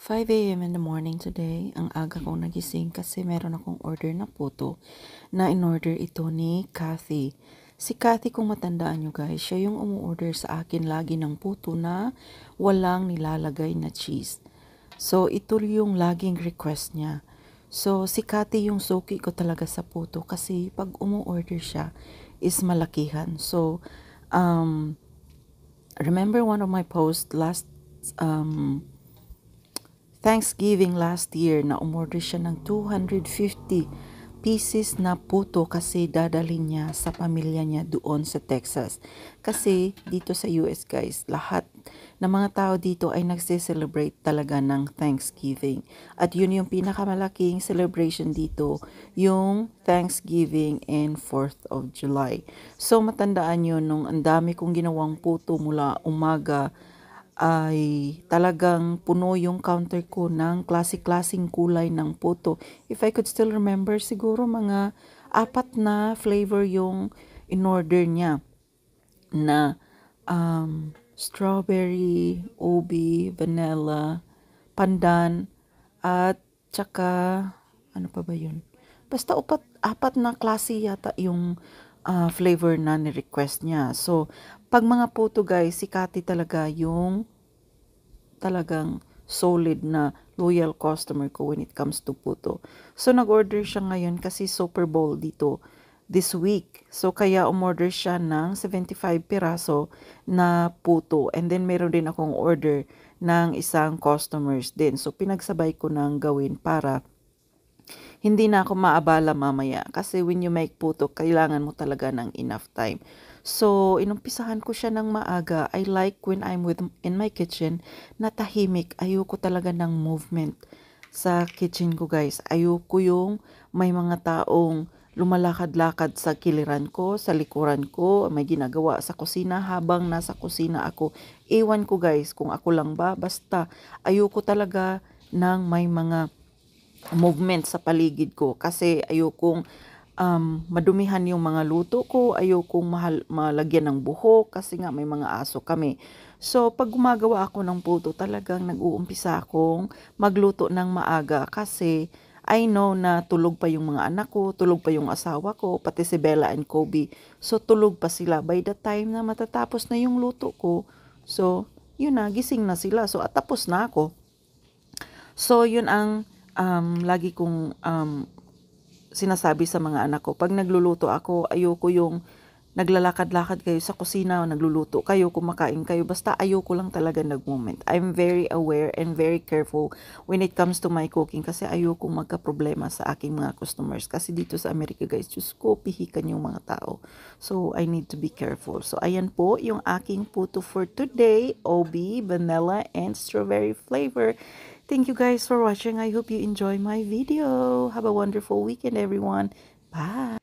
5 a.m. in the morning today, ang aga kong nagising kasi meron akong order na puto na in-order ito ni Kathy. Si Kathy, kung matandaan nyo guys, siya yung umu-order sa akin lagi ng puto na walang nilalagay na cheese. So, ito yung laging request niya. So, si Kathy yung suki ko talaga sa puto kasi pag umu-order siya is malakihan. So, remember one of my posts last Thanksgiving last year na umorder siya ng 250 pieces na puto kasi dadalhin niya sa pamilya niya doon sa Texas. Kasi dito sa US guys, lahat ng mga tao dito ay nagse-celebrate talaga ng Thanksgiving. At yun yung pinakamalaking celebration dito, yung Thanksgiving and 4th of July. So matandaan yun nung ang dami kong ginawang puto mula umaga ay talagang puno yung counter ko ng klase-klaseng kulay ng puto. If I could still remember, siguro mga 4 na flavor yung in-order niya na strawberry, ubi, vanilla, pandan, at tsaka ano pa ba yun? Basta 4 na klase yata yung flavor na ni-request niya. So, pag mga puto guys, si Kati talaga yung talagang solid na loyal customer ko when it comes to puto. So, nag-order siya ngayon kasi Super Bowl dito this week. So, kaya umorder siya ng 75 piraso na puto. And then, meron din akong order ng isang customers din. So, pinagsabay ko nang gawin para hindi na ako maabala mamaya. Kasi when you make puto, kailangan mo talaga ng enough time. So, inumpisahan ko siya ng maaga. I like when I'm in my kitchen na tahimik. Ayoko talaga ng movement sa kitchen ko guys. Ayoko yung may mga taong lumalakad-lakad sa kiliran ko, sa likuran ko, may ginagawa sa kusina habang nasa kusina ako. Ewan ko guys kung ako lang ba. Basta ayoko talaga ng may mga movement sa paligid ko kasi ayokong madumihan yung mga luto ko, ayokong malagyan ng buhok kasi nga may mga aso kami. So, pag gumagawa ako ng puto, talagang nag-uumpisa akong magluto ng maaga kasi I know na tulog pa yung mga anak ko, tulog pa yung asawa ko, pati si Bella and Kobe. So, tulog pa sila. By the time na matatapos na yung luto ko, so, yun na, gising na sila. So, tapos na ako. So, yun ang lagi kong sinasabi sa mga anak ko. Pag nagluluto ako, ayoko yung naglalakad-lakad kayo sa kusina o nagluluto kayo, kumakain kayo. Basta ayoko lang talaga nag-moment. I'm very aware and very careful when it comes to my cooking kasi ayoko magka-problema sa aking mga customers. Kasi dito sa Amerika guys, Diyos ko, pihikan yung mga tao. So, I need to be careful. So, ayan po yung aking puto for today. OB, vanilla, and strawberry flavor. Thank you guys for watching. I hope you enjoy my video. Have a wonderful weekend, everyone. Bye.